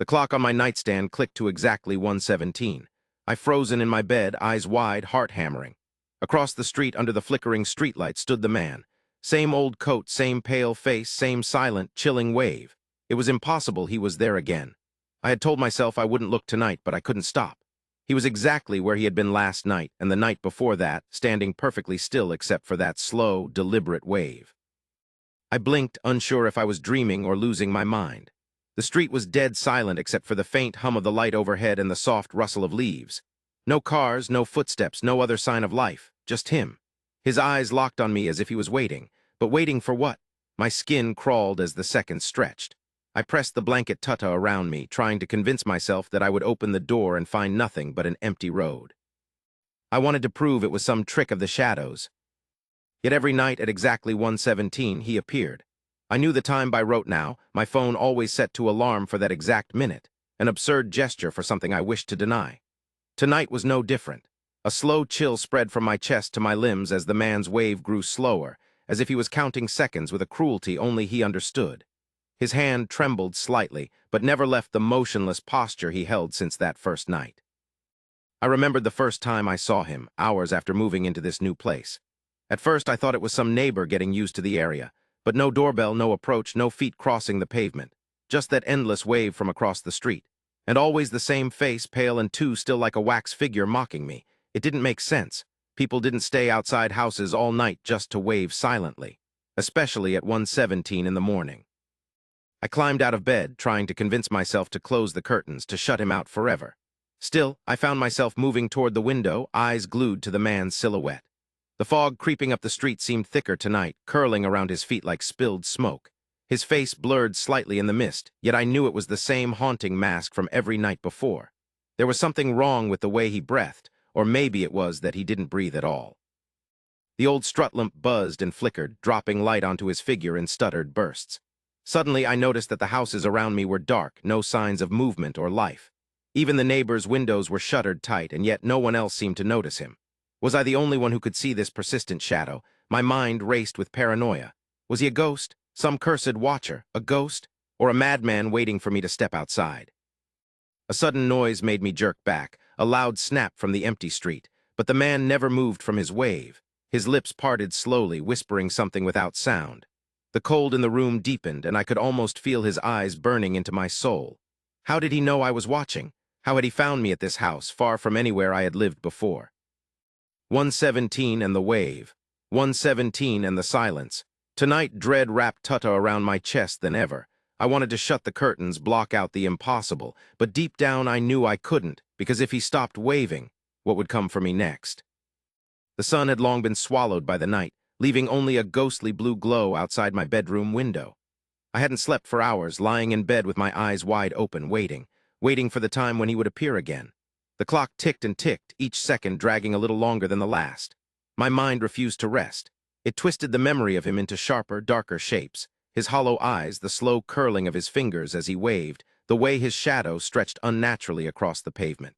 The clock on my nightstand clicked to exactly 1:17. I frozen in my bed, eyes wide, heart hammering. Across the street under the flickering streetlight stood the man. Same old coat, same pale face, same silent, chilling wave. It was impossible he was there again. I had told myself I wouldn't look tonight, but I couldn't stop. He was exactly where he had been last night and the night before that, standing perfectly still except for that slow, deliberate wave. I blinked, unsure if I was dreaming or losing my mind. The street was dead silent except for the faint hum of the light overhead and the soft rustle of leaves. No cars, no footsteps, no other sign of life, just him. His eyes locked on me as if he was waiting. But waiting for what? My skin crawled as the seconds stretched. I pressed the blanket tuta around me, trying to convince myself that I would open the door and find nothing but an empty road. I wanted to prove it was some trick of the shadows. Yet every night at exactly 1:17 he appeared. I knew the time by rote now, my phone always set to alarm for that exact minute, an absurd gesture for something I wished to deny. Tonight was no different. A slow chill spread from my chest to my limbs as the man's wave grew slower, as if he was counting seconds with a cruelty only he understood. His hand trembled slightly, but never left the motionless posture he held since that first night. I remembered the first time I saw him, hours after moving into this new place. At first I thought it was some neighbor getting used to the area, but no doorbell, no approach, no feet crossing the pavement. Just that endless wave from across the street. And always the same face, pale and still like a wax figure mocking me. It didn't make sense. People didn't stay outside houses all night just to wave silently, especially at 1:17 in the morning. I climbed out of bed, trying to convince myself to close the curtains, to shut him out forever. Still, I found myself moving toward the window, eyes glued to the man's silhouette. The fog creeping up the street seemed thicker tonight, curling around his feet like spilled smoke. His face blurred slightly in the mist, yet I knew it was the same haunting mask from every night before. There was something wrong with the way he breathed, or maybe it was that he didn't breathe at all. The old strut lamp buzzed and flickered, dropping light onto his figure in stuttered bursts. Suddenly, I noticed that the houses around me were dark, no signs of movement or life. Even the neighbors' windows were shuttered tight, and yet no one else seemed to notice him. Was I the only one who could see this persistent shadow? My mind raced with paranoia. Was he a ghost? Some cursed watcher? A ghost? Or a madman waiting for me to step outside? A sudden noise made me jerk back, a loud snap from the empty street, but the man never moved from his wave. His lips parted slowly, whispering something without sound. The cold in the room deepened, and I could almost feel his eyes burning into my soul. How did he know I was watching? How had he found me at this house, far from anywhere I had lived before? 1:17 and the wave. 1:17 and the silence. Tonight, dread wrapped tuta around my chest than ever. I wanted to shut the curtains, block out the impossible, but deep down I knew I couldn't, because if he stopped waving, what would come for me next? The sun had long been swallowed by the night, leaving only a ghostly blue glow outside my bedroom window. I hadn't slept for hours, lying in bed with my eyes wide open, waiting for the time when he would appear again. The clock ticked and ticked, each second dragging a little longer than the last. My mind refused to rest. It twisted the memory of him into sharper, darker shapes. His hollow eyes, the slow curling of his fingers as he waved, the way his shadow stretched unnaturally across the pavement.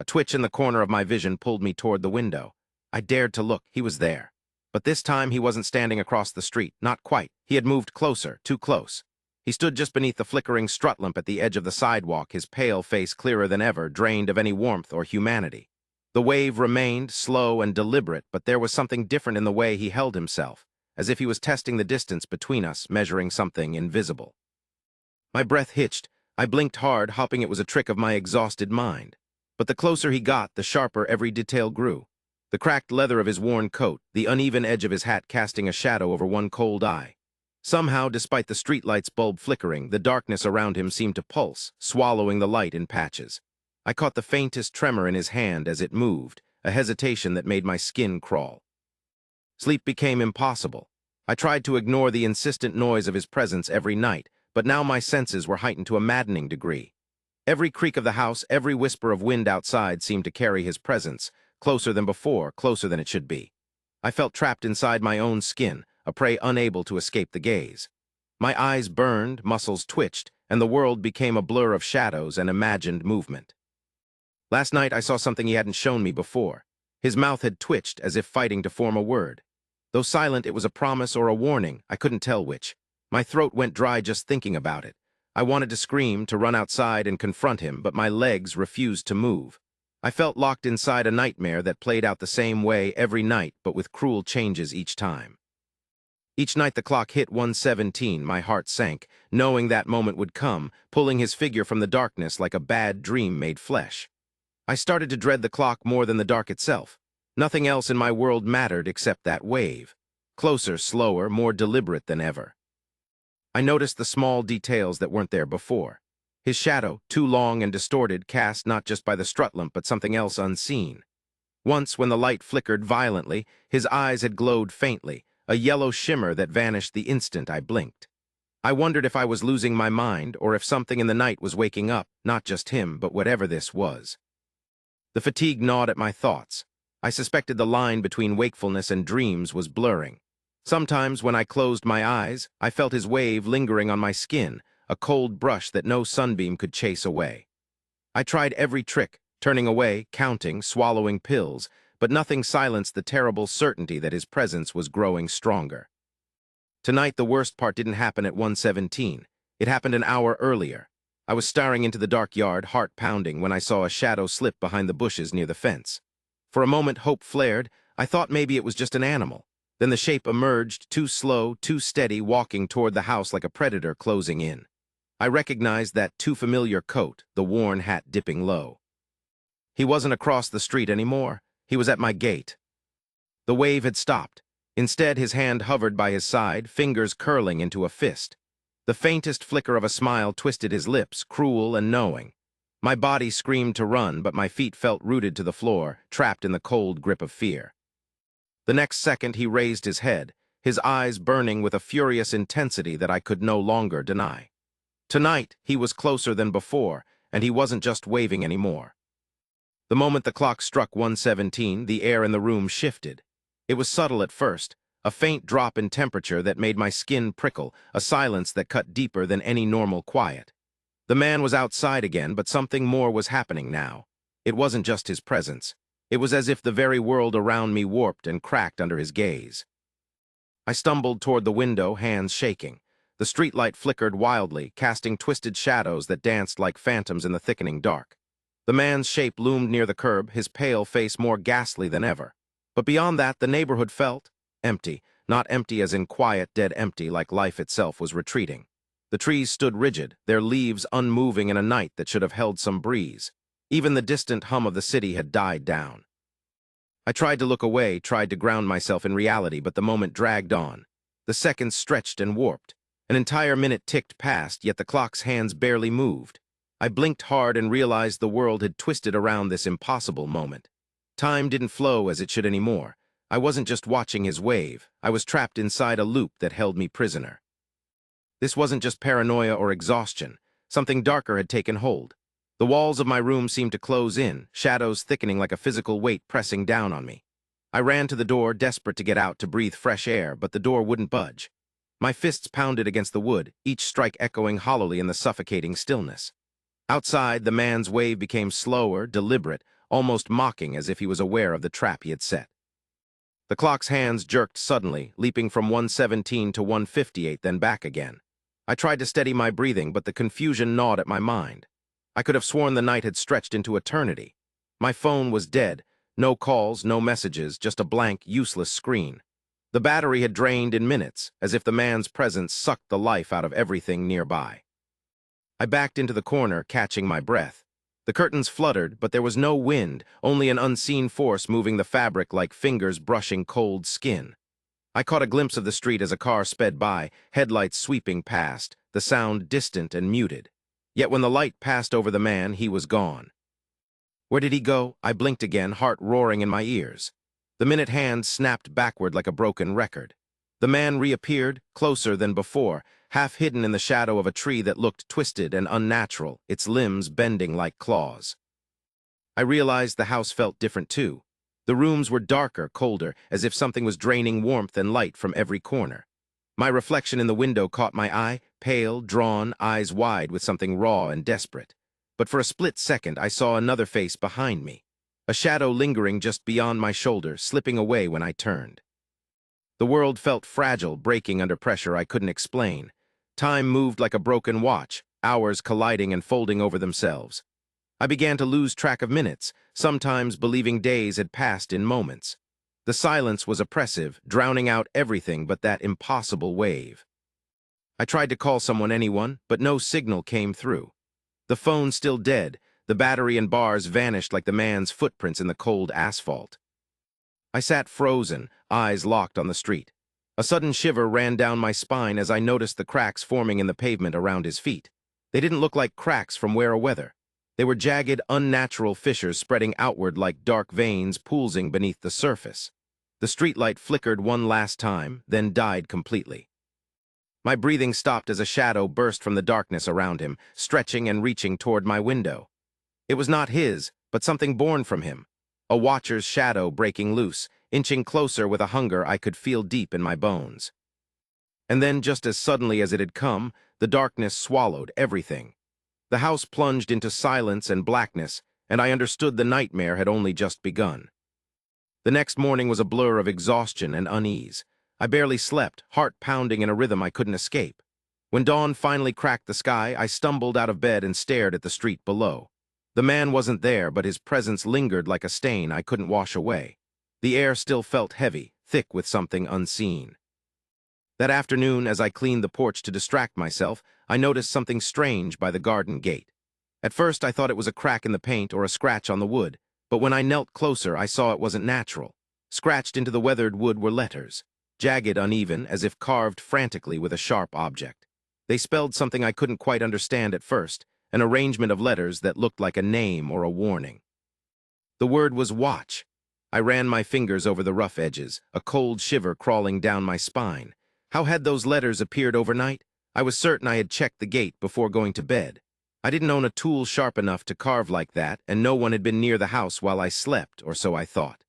A twitch in the corner of my vision pulled me toward the window. I dared to look. He was there. But this time he wasn't standing across the street, not quite. He had moved closer, too close. He stood just beneath the flickering strut lamp at the edge of the sidewalk, his pale face clearer than ever, drained of any warmth or humanity. The wave remained, slow and deliberate, but there was something different in the way he held himself, as if he was testing the distance between us, measuring something invisible. My breath hitched. I blinked hard, hoping it was a trick of my exhausted mind. But the closer he got, the sharper every detail grew. The cracked leather of his worn coat, the uneven edge of his hat casting a shadow over one cold eye. Somehow, despite the streetlight's bulb flickering, the darkness around him seemed to pulse, swallowing the light in patches. I caught the faintest tremor in his hand as it moved, a hesitation that made my skin crawl. Sleep became impossible. I tried to ignore the insistent noise of his presence every night, but now my senses were heightened to a maddening degree. Every creak of the house, every whisper of wind outside seemed to carry his presence, closer than before, closer than it should be. I felt trapped inside my own skin, a prey unable to escape the gaze. My eyes burned, muscles twitched, and the world became a blur of shadows and imagined movement. Last night I saw something he hadn't shown me before. His mouth had twitched as if fighting to form a word. Though silent, it was a promise or a warning, I couldn't tell which. My throat went dry just thinking about it. I wanted to scream, to run outside and confront him, but my legs refused to move. I felt locked inside a nightmare that played out the same way every night, but with cruel changes each time. Each night the clock hit 1:17, my heart sank, knowing that moment would come, pulling his figure from the darkness like a bad dream made flesh. I started to dread the clock more than the dark itself. Nothing else in my world mattered except that wave. Closer, slower, more deliberate than ever. I noticed the small details that weren't there before. His shadow, too long and distorted, cast not just by the strut lamp but something else unseen. Once, when the light flickered violently, his eyes had glowed faintly, a yellow shimmer that vanished the instant I blinked. I wondered if I was losing my mind or if something in the night was waking up, not just him, but whatever this was. The fatigue gnawed at my thoughts. I suspected the line between wakefulness and dreams was blurring. Sometimes, when I closed my eyes, I felt his wave lingering on my skin, a cold brush that no sunbeam could chase away. I tried every trick, turning away, counting, swallowing pills, but nothing silenced the terrible certainty that his presence was growing stronger. Tonight, the worst part didn't happen at 1:17. It happened an hour earlier. I was staring into the dark yard, heart pounding, when I saw a shadow slip behind the bushes near the fence. For a moment, hope flared. I thought maybe it was just an animal. Then the shape emerged, too slow, too steady, walking toward the house like a predator closing in. I recognized that too familiar coat, the worn hat dipping low. He wasn't across the street anymore. He was at my gate. The wave had stopped. Instead, his hand hovered by his side, fingers curling into a fist. The faintest flicker of a smile twisted his lips, cruel and knowing. My body screamed to run, but my feet felt rooted to the floor, trapped in the cold grip of fear. The next second, he raised his head, his eyes burning with a furious intensity that I could no longer deny. Tonight, he was closer than before, and he wasn't just waving anymore. The moment the clock struck 1:17, the air in the room shifted. It was subtle at first, a faint drop in temperature that made my skin prickle, a silence that cut deeper than any normal quiet. The man was outside again, but something more was happening now. It wasn't just his presence. It was as if the very world around me warped and cracked under his gaze. I stumbled toward the window, hands shaking. The streetlight flickered wildly, casting twisted shadows that danced like phantoms in the thickening dark. The man's shape loomed near the curb, his pale face more ghastly than ever. But beyond that, the neighborhood felt empty, not empty as in quiet, dead empty, like life itself was retreating. The trees stood rigid, their leaves unmoving in a night that should have held some breeze. Even the distant hum of the city had died down. I tried to look away, tried to ground myself in reality, but the moment dragged on. The seconds stretched and warped. An entire minute ticked past, yet the clock's hands barely moved. I blinked hard and realized the world had twisted around this impossible moment. Time didn't flow as it should anymore. I wasn't just watching his wave. I was trapped inside a loop that held me prisoner. This wasn't just paranoia or exhaustion. Something darker had taken hold. The walls of my room seemed to close in, shadows thickening like a physical weight pressing down on me. I ran to the door, desperate to get out to breathe fresh air, but the door wouldn't budge. My fists pounded against the wood, each strike echoing hollowly in the suffocating stillness. Outside, the man's wave became slower, deliberate, almost mocking, as if he was aware of the trap he had set. The clock's hands jerked suddenly, leaping from 1:17 to 1:58, then back again. I tried to steady my breathing, but the confusion gnawed at my mind. I could have sworn the night had stretched into eternity. My phone was dead. No calls, no messages, just a blank, useless screen. The battery had drained in minutes, as if the man's presence sucked the life out of everything nearby. I backed into the corner, catching my breath. The curtains fluttered, but there was no wind, only an unseen force moving the fabric like fingers brushing cold skin. I caught a glimpse of the street as a car sped by, headlights sweeping past, the sound distant and muted. Yet when the light passed over the man, he was gone. Where did he go? I blinked again, heart roaring in my ears. The minute hand snapped backward like a broken record. The man reappeared, closer than before, half hidden in the shadow of a tree that looked twisted and unnatural, its limbs bending like claws. I realized the house felt different too. The rooms were darker, colder, as if something was draining warmth and light from every corner. My reflection in the window caught my eye, pale, drawn, eyes wide with something raw and desperate. But for a split second, I saw another face behind me, a shadow lingering just beyond my shoulder, slipping away when I turned. The world felt fragile, breaking under pressure I couldn't explain. Time moved like a broken watch, hours colliding and folding over themselves. I began to lose track of minutes, sometimes believing days had passed in moments. The silence was oppressive, drowning out everything but that impossible wave. I tried to call anyone, but no signal came through. The phone still dead, the battery and bars vanished like the man's footprints in the cold asphalt. I sat frozen, eyes locked on the street. A sudden shiver ran down my spine as I noticed the cracks forming in the pavement around his feet. They didn't look like cracks from weather. They were jagged, unnatural fissures spreading outward like dark veins poolsing beneath the surface. The streetlight flickered one last time, then died completely. My breathing stopped as a shadow burst from the darkness around him, stretching and reaching toward my window. It was not his, but something born from him. A watcher's shadow breaking loose, inching closer with a hunger I could feel deep in my bones. And then, just as suddenly as it had come, the darkness swallowed everything. The house plunged into silence and blackness, and I understood the nightmare had only just begun. The next morning was a blur of exhaustion and unease. I barely slept, heart pounding in a rhythm I couldn't escape. When dawn finally cracked the sky, I stumbled out of bed and stared at the street below. The man wasn't there, but his presence lingered like a stain I couldn't wash away. The air still felt heavy, thick with something unseen. That afternoon, as I cleaned the porch to distract myself, I noticed something strange by the garden gate. At first, I thought it was a crack in the paint or a scratch on the wood, but when I knelt closer, I saw it wasn't natural. Scratched into the weathered wood were letters, jagged, uneven, as if carved frantically with a sharp object. They spelled something I couldn't quite understand at first, an arrangement of letters that looked like a name or a warning. The word was watch. I ran my fingers over the rough edges, a cold shiver crawling down my spine. How had those letters appeared overnight? I was certain I had checked the gate before going to bed. I didn't own a tool sharp enough to carve like that, and no one had been near the house while I slept, or so I thought.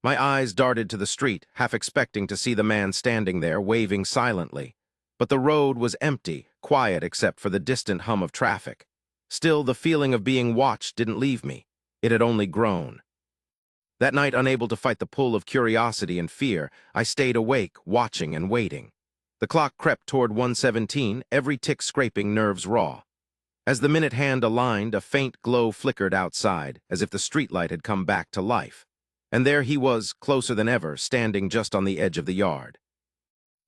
My eyes darted to the street, half expecting to see the man standing there, waving silently. But the road was empty, quiet except for the distant hum of traffic. Still, the feeling of being watched didn't leave me. It had only grown. That night, unable to fight the pull of curiosity and fear, I stayed awake, watching and waiting. The clock crept toward 1:17, every tick scraping nerves raw. As the minute hand aligned, a faint glow flickered outside, as if the streetlight had come back to life. And there he was, closer than ever, standing just on the edge of the yard.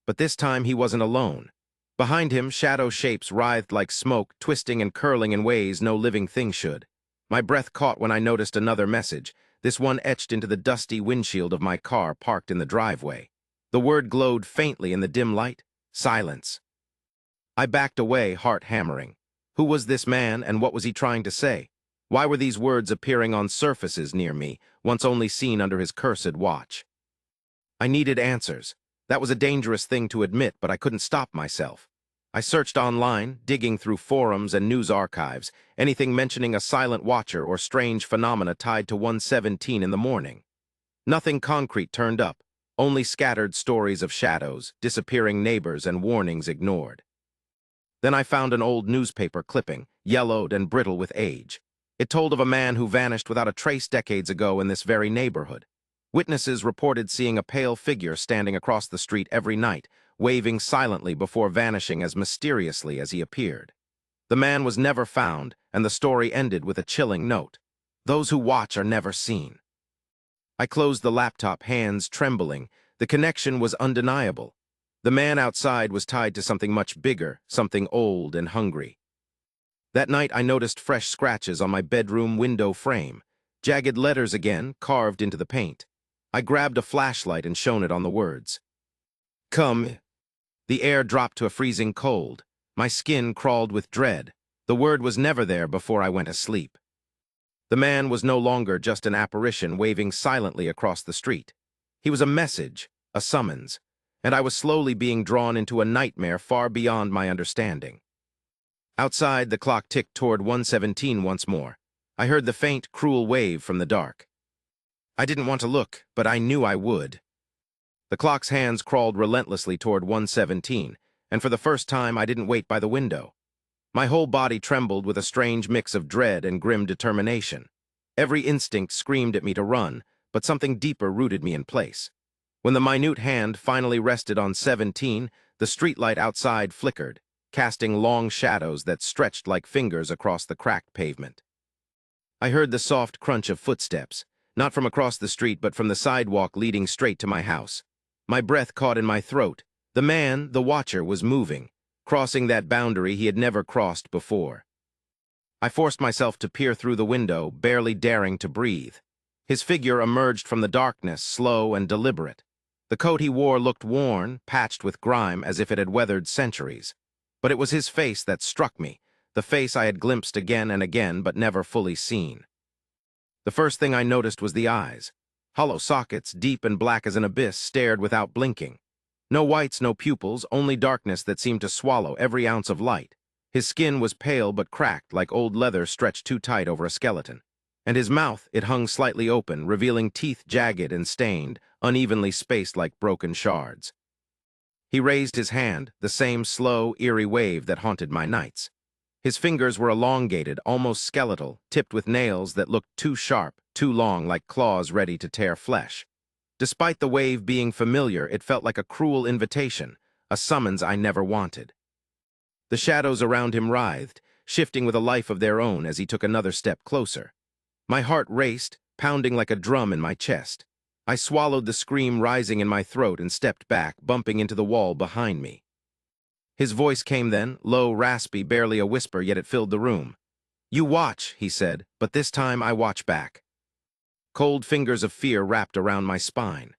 But this time he wasn't alone. Behind him, shadow shapes writhed like smoke, twisting and curling in ways no living thing should. My breath caught when I noticed another message, this one etched into the dusty windshield of my car parked in the driveway. The word glowed faintly in the dim light, silence. I backed away, heart hammering. Who was this man, and what was he trying to say? Why were these words appearing on surfaces near me, once only seen under his cursed watch? I needed answers. That was a dangerous thing to admit, but I couldn't stop myself. I searched online, digging through forums and news archives, anything mentioning a silent watcher or strange phenomena tied to 1:17 in the morning. Nothing concrete turned up, only scattered stories of shadows, disappearing neighbors, and warnings ignored. Then I found an old newspaper clipping, yellowed and brittle with age. It told of a man who vanished without a trace decades ago in this very neighborhood. Witnesses reported seeing a pale figure standing across the street every night, waving silently before vanishing as mysteriously as he appeared. The man was never found, and the story ended with a chilling note. Those who watch are never seen. I closed the laptop, hands trembling. The connection was undeniable. The man outside was tied to something much bigger, something old and hungry. That night I noticed fresh scratches on my bedroom window frame, jagged letters again, carved into the paint. I grabbed a flashlight and shone it on the words. Come. The air dropped to a freezing cold. My skin crawled with dread. The word was never there before I went asleep. The man was no longer just an apparition waving silently across the street. He was a message, a summons, and I was slowly being drawn into a nightmare far beyond my understanding. Outside, the clock ticked toward 1:17 once more. I heard the faint, cruel wave from the dark. I didn't want to look, but I knew I would. The clock's hands crawled relentlessly toward 1:17, and for the first time I didn't wait by the window. My whole body trembled with a strange mix of dread and grim determination. Every instinct screamed at me to run, but something deeper rooted me in place. When the minute hand finally rested on 17, the streetlight outside flickered. casting long shadows that stretched like fingers across the cracked pavement. I heard the soft crunch of footsteps, not from across the street but from the sidewalk leading straight to my house. My breath caught in my throat. The man, the watcher, was moving, crossing that boundary he had never crossed before. I forced myself to peer through the window, barely daring to breathe. His figure emerged from the darkness, slow and deliberate. The coat he wore looked worn, patched with grime as if it had weathered centuries. But it was his face that struck me, the face I had glimpsed again and again but never fully seen. The first thing I noticed was the eyes. Hollow sockets, deep and black as an abyss, stared without blinking. No whites, no pupils, only darkness that seemed to swallow every ounce of light. His skin was pale but cracked, like old leather stretched too tight over a skeleton. And his mouth, it hung slightly open, revealing teeth jagged and stained, unevenly spaced like broken shards. He raised his hand, the same slow, eerie wave that haunted my nights. His fingers were elongated, almost skeletal, tipped with nails that looked too sharp, too long, like claws ready to tear flesh. Despite the wave being familiar, it felt like a cruel invitation, a summons I never wanted. The shadows around him writhed, shifting with a life of their own as he took another step closer. My heart raced, pounding like a drum in my chest. I swallowed the scream rising in my throat and stepped back, bumping into the wall behind me. His voice came then, low, raspy, barely a whisper, yet it filled the room. "You watch," he said, "but this time I watch back." Cold fingers of fear wrapped around my spine.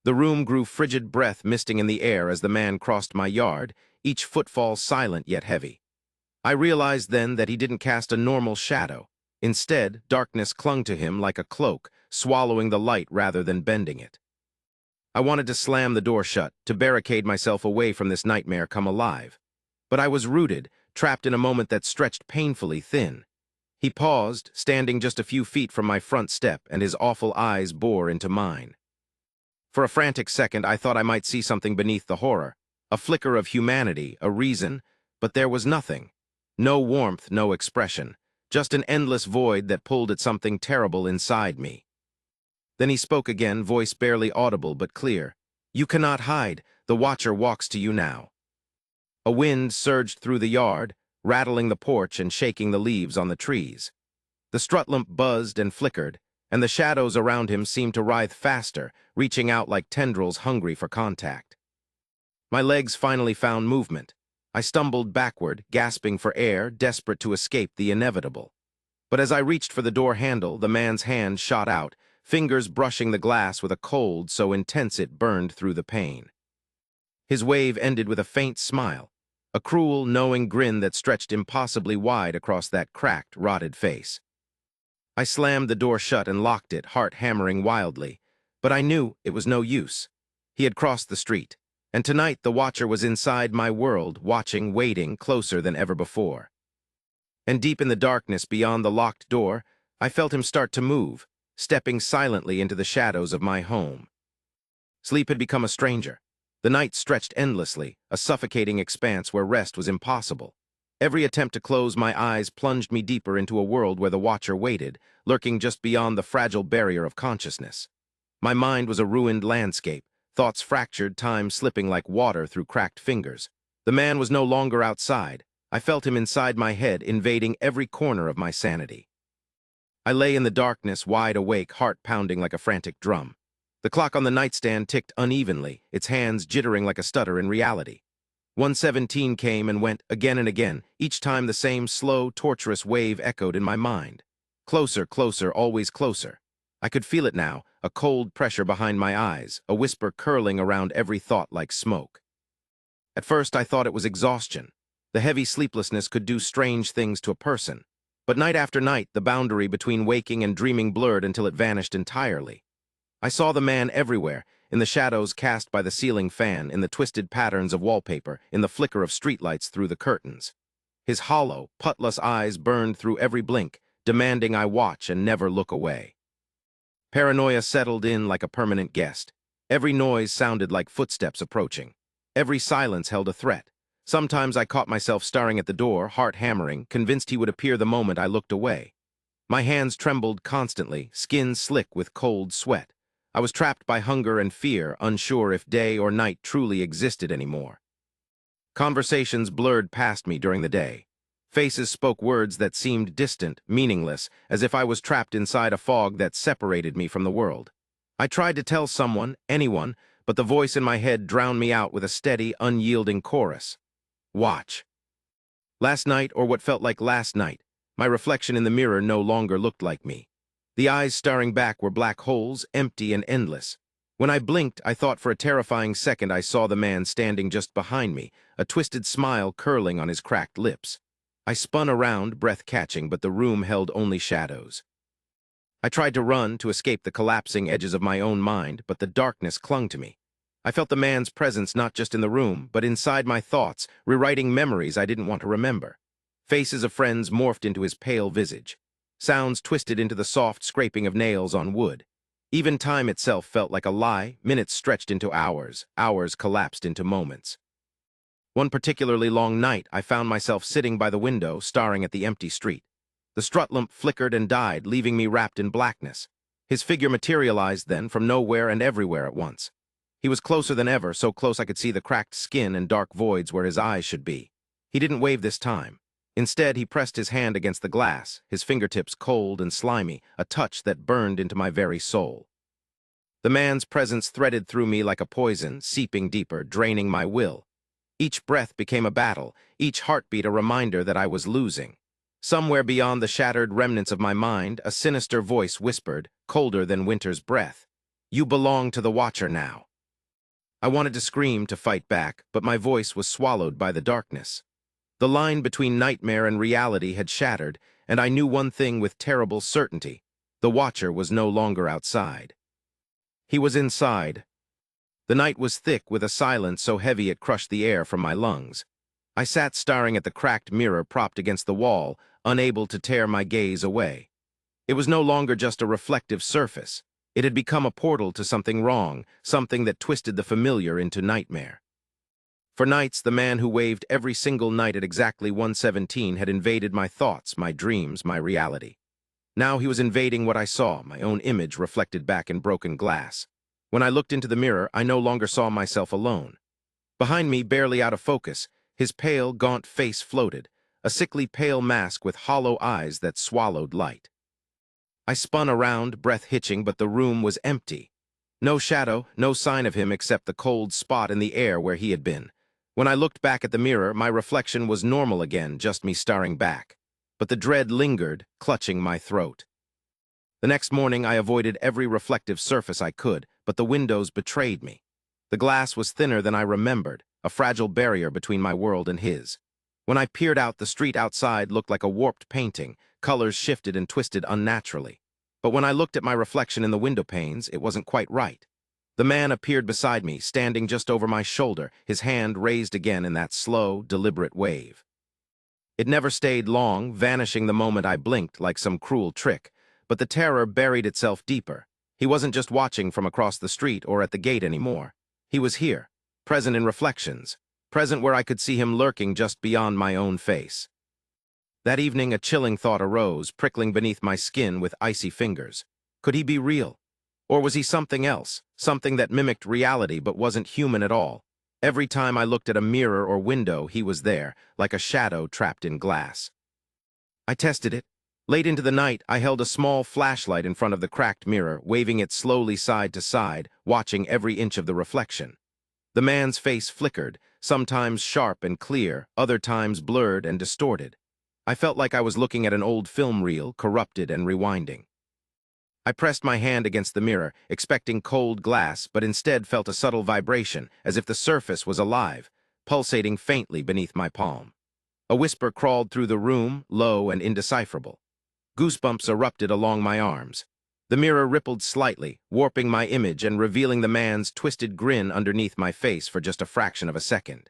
The room grew frigid, breath misting in the air as the man crossed my yard, each footfall silent yet heavy. I realized then that he didn't cast a normal shadow. Instead, darkness clung to him like a cloak, swallowing the light rather than bending it. I wanted to slam the door shut, to barricade myself away from this nightmare come alive. But I was rooted, trapped in a moment that stretched painfully thin. He paused, standing just a few feet from my front step, and his awful eyes bore into mine. For a frantic second, I thought I might see something beneath the horror, a flicker of humanity, a reason, but there was nothing. No warmth, no expression, just an endless void that pulled at something terrible inside me. Then he spoke again, voice barely audible but clear. "You cannot hide. The Watcher walks to you now." A wind surged through the yard, rattling the porch and shaking the leaves on the trees. The strut-lamp buzzed and flickered, and the shadows around him seemed to writhe faster, reaching out like tendrils hungry for contact. My legs finally found movement. I stumbled backward, gasping for air, desperate to escape the inevitable. But as I reached for the door handle, the man's hand shot out, fingers brushing the glass with a cold so intense it burned through the pane. His wave ended with a faint smile, a cruel, knowing grin that stretched impossibly wide across that cracked, rotted face. I slammed the door shut and locked it, heart hammering wildly. But I knew it was no use. He had crossed the street, and tonight the Watcher was inside my world, watching, waiting, closer than ever before. And deep in the darkness beyond the locked door, I felt him start to move, stepping silently into the shadows of my home. Sleep had become a stranger. The night stretched endlessly, a suffocating expanse where rest was impossible. Every attempt to close my eyes plunged me deeper into a world where the Watcher waited, lurking just beyond the fragile barrier of consciousness. My mind was a ruined landscape, thoughts fractured, time slipping like water through cracked fingers. The man was no longer outside. I felt him inside my head, invading every corner of my sanity. I lay in the darkness, wide awake, heart pounding like a frantic drum. The clock on the nightstand ticked unevenly, its hands jittering like a stutter in reality. 1:17 came and went again and again, each time the same slow, torturous wave echoed in my mind. Closer, closer, always closer. I could feel it now, a cold pressure behind my eyes, a whisper curling around every thought like smoke. At first I thought it was exhaustion. The heavy sleeplessness could do strange things to a person. But night after night, the boundary between waking and dreaming blurred until it vanished entirely. I saw the man everywhere, in the shadows cast by the ceiling fan, in the twisted patterns of wallpaper, in the flicker of streetlights through the curtains. His hollow, putless eyes burned through every blink, demanding I watch and never look away. Paranoia settled in like a permanent guest. Every noise sounded like footsteps approaching. Every silence held a threat. Sometimes I caught myself staring at the door, heart hammering, convinced he would appear the moment I looked away. My hands trembled constantly, skin slick with cold sweat. I was trapped by hunger and fear, unsure if day or night truly existed anymore. Conversations blurred past me during the day. Faces spoke words that seemed distant, meaningless, as if I was trapped inside a fog that separated me from the world. I tried to tell someone, anyone, but the voice in my head drowned me out with a steady, unyielding chorus. Watch. Last night, or what felt like last night, my reflection in the mirror no longer looked like me. The eyes staring back were black holes, empty and endless. When I blinked, I thought for a terrifying second I saw the man standing just behind me, a twisted smile curling on his cracked lips. I spun around, breath catching, but the room held only shadows. I tried to run to escape the collapsing edges of my own mind, but the darkness clung to me. I felt the man's presence not just in the room, but inside my thoughts, rewriting memories I didn't want to remember. Faces of friends morphed into his pale visage. Sounds twisted into the soft scraping of nails on wood. Even time itself felt like a lie, minutes stretched into hours, hours collapsed into moments. One particularly long night, I found myself sitting by the window, staring at the empty street. The strut lamp flickered and died, leaving me wrapped in blackness. His figure materialized then from nowhere and everywhere at once. He was closer than ever, so close I could see the cracked skin and dark voids where his eyes should be. He didn't wave this time. Instead, he pressed his hand against the glass, his fingertips cold and slimy, a touch that burned into my very soul. The man's presence threaded through me like a poison, seeping deeper, draining my will. Each breath became a battle, each heartbeat a reminder that I was losing. Somewhere beyond the shattered remnants of my mind, a sinister voice whispered, colder than winter's breath, "You belong to the Watcher now." I wanted to scream, to fight back, but my voice was swallowed by the darkness. The line between nightmare and reality had shattered, and I knew one thing with terrible certainty. The Watcher was no longer outside. He was inside. The night was thick with a silence so heavy it crushed the air from my lungs. I sat staring at the cracked mirror propped against the wall, unable to tear my gaze away. It was no longer just a reflective surface. It had become a portal to something wrong, something that twisted the familiar into nightmare. For nights, the man who waved every single night at exactly 1:17 had invaded my thoughts, my dreams, my reality. Now he was invading what I saw, my own image reflected back in broken glass. When I looked into the mirror, I no longer saw myself alone. Behind me, barely out of focus, his pale, gaunt face floated, a sickly pale mask with hollow eyes that swallowed light. I spun around, breath hitching, but the room was empty. No shadow, no sign of him except the cold spot in the air where he had been. When I looked back at the mirror, my reflection was normal again, just me staring back. But the dread lingered, clutching my throat. The next morning, I avoided every reflective surface I could, but the windows betrayed me. The glass was thinner than I remembered, a fragile barrier between my world and his. When I peered out, the street outside looked like a warped painting, colors shifted and twisted unnaturally. But when I looked at my reflection in the window panes, it wasn't quite right. The man appeared beside me, standing just over my shoulder, his hand raised again in that slow, deliberate wave. It never stayed long, vanishing the moment I blinked like some cruel trick, but the terror buried itself deeper. He wasn't just watching from across the street or at the gate anymore. He was here, present in reflections, present where I could see him lurking just beyond my own face. That evening, a chilling thought arose, prickling beneath my skin with icy fingers. Could he be real? Or was he something else, something that mimicked reality but wasn't human at all? Every time I looked at a mirror or window, he was there, like a shadow trapped in glass. I tested it. Late into the night, I held a small flashlight in front of the cracked mirror, waving it slowly side to side, watching every inch of the reflection. The man's face flickered, sometimes sharp and clear, other times blurred and distorted. I felt like I was looking at an old film reel, corrupted and rewinding. I pressed my hand against the mirror, expecting cold glass, but instead felt a subtle vibration, as if the surface was alive, pulsating faintly beneath my palm. A whisper crawled through the room, low and indecipherable. Goosebumps erupted along my arms. The mirror rippled slightly, warping my image and revealing the man's twisted grin underneath my face for just a fraction of a second.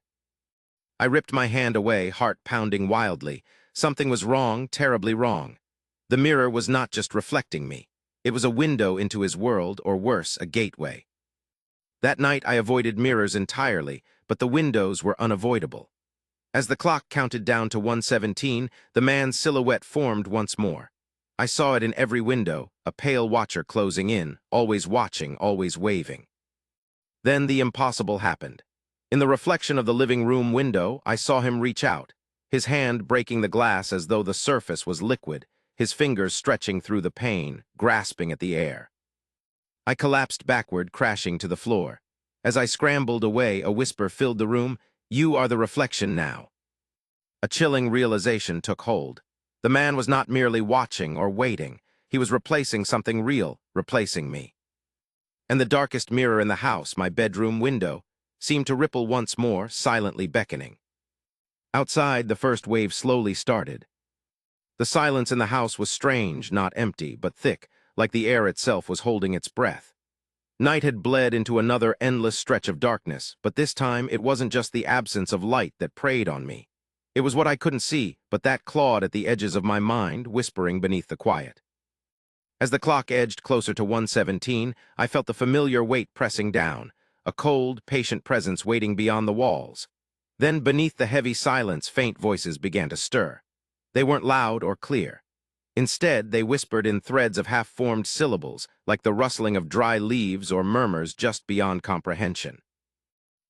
I ripped my hand away, heart pounding wildly. Something was wrong, terribly wrong. The mirror was not just reflecting me. It was a window into his world, or worse, a gateway. That night I avoided mirrors entirely, but the windows were unavoidable. As the clock counted down to 1:17, the man's silhouette formed once more. I saw it in every window, a pale watcher closing in, always watching, always waving. Then the impossible happened. In the reflection of the living room window, I saw him reach out, his hand breaking the glass as though the surface was liquid, his fingers stretching through the pane, grasping at the air. I collapsed backward, crashing to the floor. As I scrambled away, a whisper filled the room, "You are the reflection now." A chilling realization took hold. The man was not merely watching or waiting. He was replacing something real, replacing me. And the darkest mirror in the house, my bedroom window, seemed to ripple once more, silently beckoning. Outside, the first wave slowly started. The silence in the house was strange, not empty, but thick, like the air itself was holding its breath. Night had bled into another endless stretch of darkness, but this time it wasn't just the absence of light that preyed on me. It was what I couldn't see, but that clawed at the edges of my mind, whispering beneath the quiet. As the clock edged closer to 1:17, I felt the familiar weight pressing down, a cold, patient presence waiting beyond the walls. Then, beneath the heavy silence, faint voices began to stir. They weren't loud or clear. Instead, they whispered in threads of half-formed syllables, like the rustling of dry leaves or murmurs just beyond comprehension.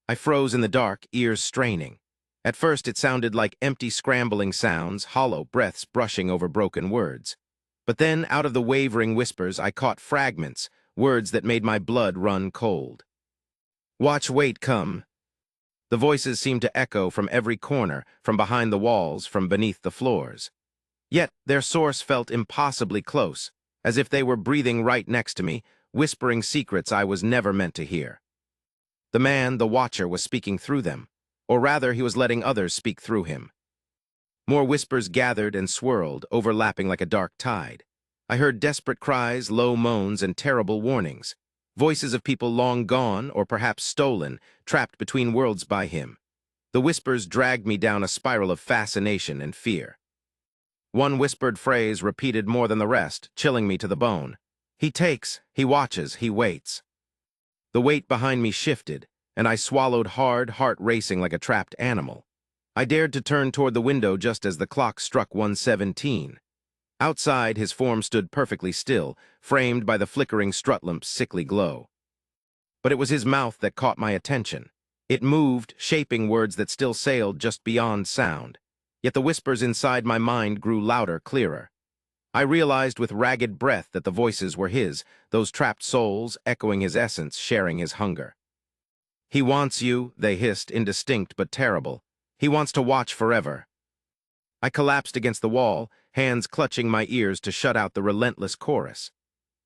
I froze in the dark, ears straining. At first, it sounded like empty scrambling sounds, hollow breaths brushing over broken words. But then, out of the wavering whispers, I caught fragments, words that made my blood run cold. "Watch, wait, come." The voices seemed to echo from every corner, from behind the walls, from beneath the floors. Yet their source felt impossibly close, as if they were breathing right next to me, whispering secrets I was never meant to hear. The man, the watcher, was speaking through them, or rather he was letting others speak through him. More whispers gathered and swirled, overlapping like a dark tide. I heard desperate cries, low moans, and terrible warnings. Voices of people long gone, or perhaps stolen, trapped between worlds by him. The whispers dragged me down a spiral of fascination and fear. One whispered phrase repeated more than the rest, chilling me to the bone. "He takes, he watches, he waits." The weight behind me shifted, and I swallowed hard, heart racing like a trapped animal. I dared to turn toward the window just as the clock struck 1:17. Outside, his form stood perfectly still, framed by the flickering strut lamp's sickly glow. But it was his mouth that caught my attention. It moved, shaping words that still sailed just beyond sound. Yet the whispers inside my mind grew louder, clearer. I realized with ragged breath that the voices were his, those trapped souls echoing his essence, sharing his hunger. "He wants you," they hissed, indistinct but terrible. "He wants to watch forever." I collapsed against the wall, hands clutching my ears to shut out the relentless chorus.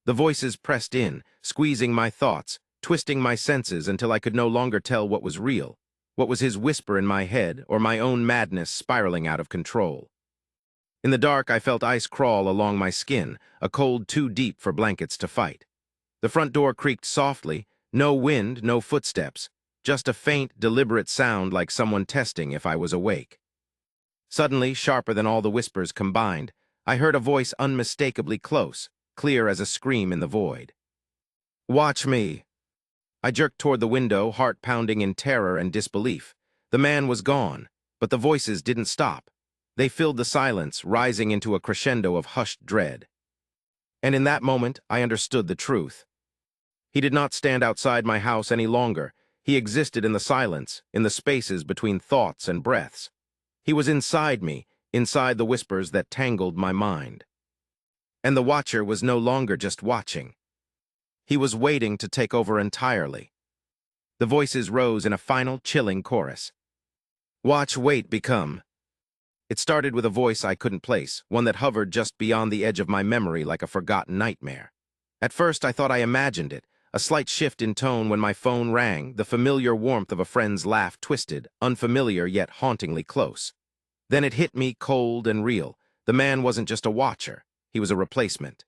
The voices pressed in, squeezing my thoughts, twisting my senses until I could no longer tell what was real, what was his whisper in my head, or my own madness spiraling out of control. In the dark, I felt ice crawl along my skin, a cold too deep for blankets to fight. The front door creaked softly, no wind, no footsteps, just a faint, deliberate sound like someone testing if I was awake. Suddenly, sharper than all the whispers combined, I heard a voice unmistakably close, clear as a scream in the void. "Watch me." I jerked toward the window, heart pounding in terror and disbelief. The man was gone, but the voices didn't stop. They filled the silence, rising into a crescendo of hushed dread. And in that moment, I understood the truth. He did not stand outside my house any longer. He existed in the silence, in the spaces between thoughts and breaths. He was inside me, inside the whispers that tangled my mind. And the watcher was no longer just watching. He was waiting to take over entirely. The voices rose in a final, chilling chorus. "Watch, wait, become." It started with a voice I couldn't place, one that hovered just beyond the edge of my memory like a forgotten nightmare. At first, I thought I imagined it, a slight shift in tone when my phone rang, the familiar warmth of a friend's laugh twisted, unfamiliar yet hauntingly close. Then it hit me cold and real. The man wasn't just a watcher, he was a replacement.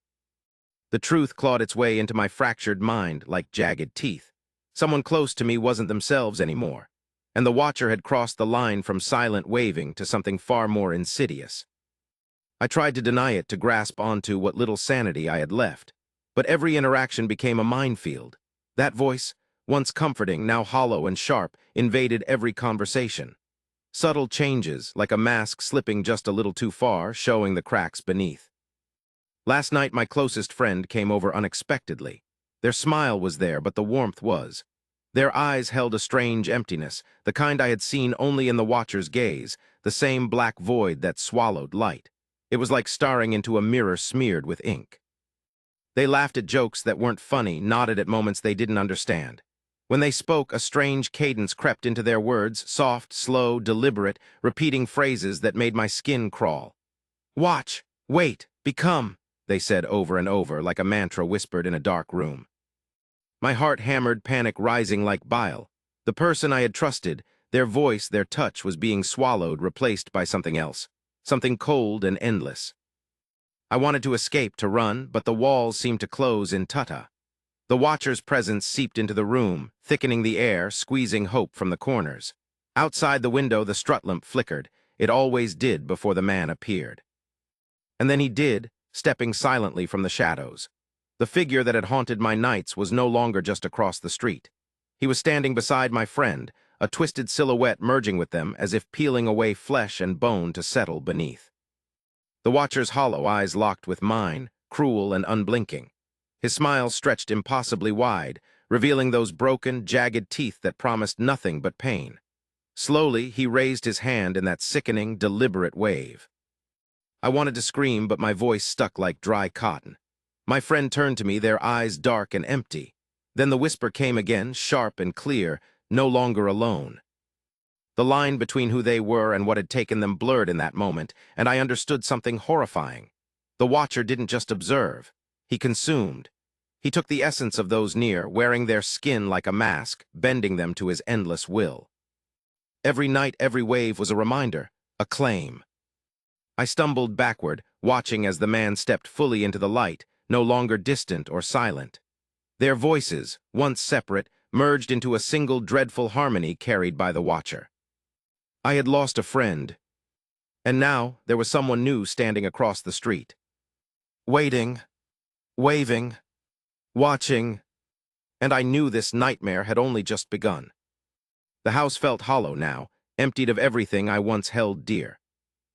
The truth clawed its way into my fractured mind like jagged teeth. Someone close to me wasn't themselves anymore, and the watcher had crossed the line from silent waving to something far more insidious. I tried to deny it, to grasp onto what little sanity I had left, but every interaction became a minefield. That voice, once comforting, now hollow and sharp, invaded every conversation. Subtle changes, like a mask slipping just a little too far, showing the cracks beneath. Last night, my closest friend came over unexpectedly. Their smile was there, but the warmth was. Their eyes held a strange emptiness, the kind I had seen only in the Watcher's gaze, the same black void that swallowed light. It was like staring into a mirror smeared with ink. They laughed at jokes that weren't funny, nodded at moments they didn't understand. When they spoke, a strange cadence crept into their words, soft, slow, deliberate, repeating phrases that made my skin crawl. "Watch, wait, become," they said over and over, like a mantra whispered in a dark room. My heart hammered, panic rising like bile. The person I had trusted, their voice, their touch was being swallowed, replaced by something else, something cold and endless. I wanted to escape, to run, but the walls seemed to close in tutta. The Watcher's presence seeped into the room, thickening the air, squeezing hope from the corners. Outside the window, the strut lamp flickered. It always did before the man appeared. And then he did, stepping silently from the shadows. The figure that had haunted my nights was no longer just across the street. He was standing beside my friend, a twisted silhouette merging with them as if peeling away flesh and bone to settle beneath. The Watcher's hollow eyes locked with mine, cruel and unblinking. His smile stretched impossibly wide, revealing those broken, jagged teeth that promised nothing but pain. Slowly, he raised his hand in that sickening, deliberate wave. I wanted to scream, but my voice stuck like dry cotton. My friend turned to me, their eyes dark and empty. Then the whisper came again, sharp and clear, no longer alone. The line between who they were and what had taken them blurred in that moment, and I understood something horrifying. The Watcher didn't just observe. He consumed. He took the essence of those near, wearing their skin like a mask, bending them to his endless will. Every night, every wave was a reminder, a claim. I stumbled backward, watching as the man stepped fully into the light, no longer distant or silent. Their voices, once separate, merged into a single dreadful harmony carried by the Watcher. I had lost a friend, and now there was someone new standing across the street. Waiting, waving, watching, and I knew this nightmare had only just begun. The house felt hollow now, emptied of everything I once held dear.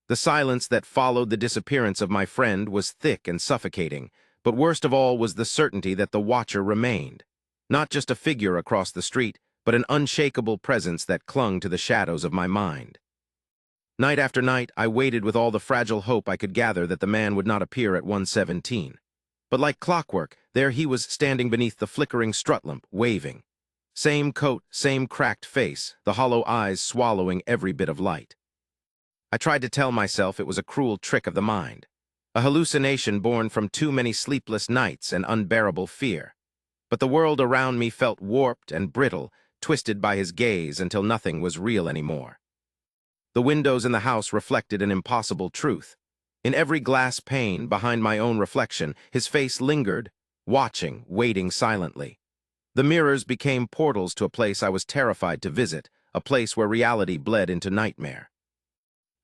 The silence that followed the disappearance of my friend was thick and suffocating, but worst of all was the certainty that the Watcher remained. Not just a figure across the street, but an unshakable presence that clung to the shadows of my mind. Night after night, I waited with all the fragile hope I could gather that the man would not appear at 117. But like clockwork, there he was standing beneath the flickering strut lamp, waving. Same coat, same cracked face, the hollow eyes swallowing every bit of light. I tried to tell myself it was a cruel trick of the mind, a hallucination born from too many sleepless nights and unbearable fear. But the world around me felt warped and brittle, twisted by his gaze until nothing was real anymore. The windows in the house reflected an impossible truth. In every glass pane, behind my own reflection, his face lingered, watching, waiting silently. The mirrors became portals to a place I was terrified to visit, a place where reality bled into nightmare.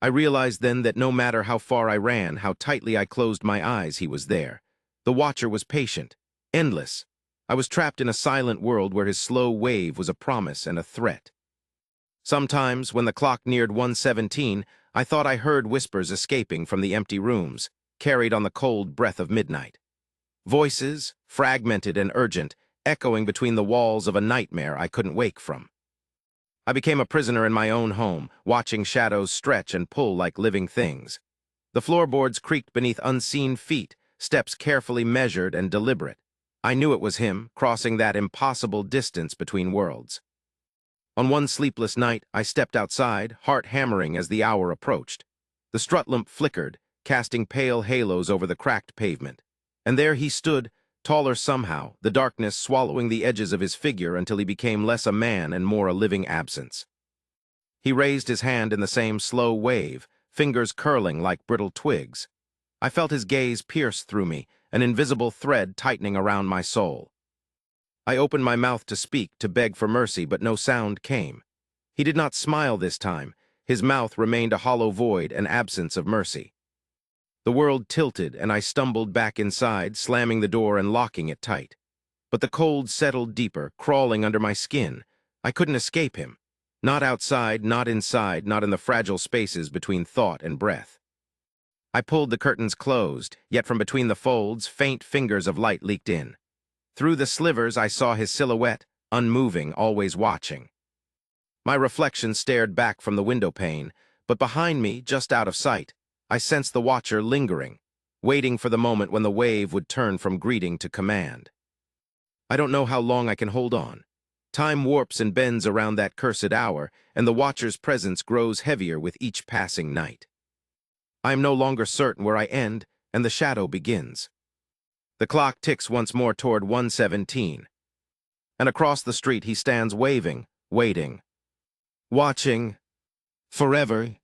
I realized then that no matter how far I ran, how tightly I closed my eyes, he was there. The Watcher was patient, endless. I was trapped in a silent world where his slow wave was a promise and a threat. Sometimes, when the clock neared 117, I thought I heard whispers escaping from the empty rooms, carried on the cold breath of midnight. Voices, fragmented and urgent, echoing between the walls of a nightmare I couldn't wake from. I became a prisoner in my own home, watching shadows stretch and pull like living things. The floorboards creaked beneath unseen feet, steps carefully measured and deliberate. I knew it was him, crossing that impossible distance between worlds. On one sleepless night, I stepped outside, heart hammering as the hour approached. The strut lamp flickered, casting pale halos over the cracked pavement. And there he stood, taller somehow, the darkness swallowing the edges of his figure until he became less a man and more a living absence. He raised his hand in the same slow wave, fingers curling like brittle twigs. I felt his gaze pierce through me, an invisible thread tightening around my soul. I opened my mouth to speak, to beg for mercy, but no sound came. He did not smile this time. His mouth remained a hollow void, an absence of mercy. The world tilted, and I stumbled back inside, slamming the door and locking it tight. But the cold settled deeper, crawling under my skin. I couldn't escape him. Not outside, not inside, not in the fragile spaces between thought and breath. I pulled the curtains closed, yet from between the folds, faint fingers of light leaked in. Through the slivers, I saw his silhouette, unmoving, always watching. My reflection stared back from the window pane, but behind me, just out of sight, I sensed the watcher lingering, waiting for the moment when the wave would turn from greeting to command. I don't know how long I can hold on. Time warps and bends around that cursed hour, and the watcher's presence grows heavier with each passing night. I am no longer certain where I end, and the shadow begins. The clock ticks once more toward 1:17, and across the street he stands waving, waiting, watching, forever.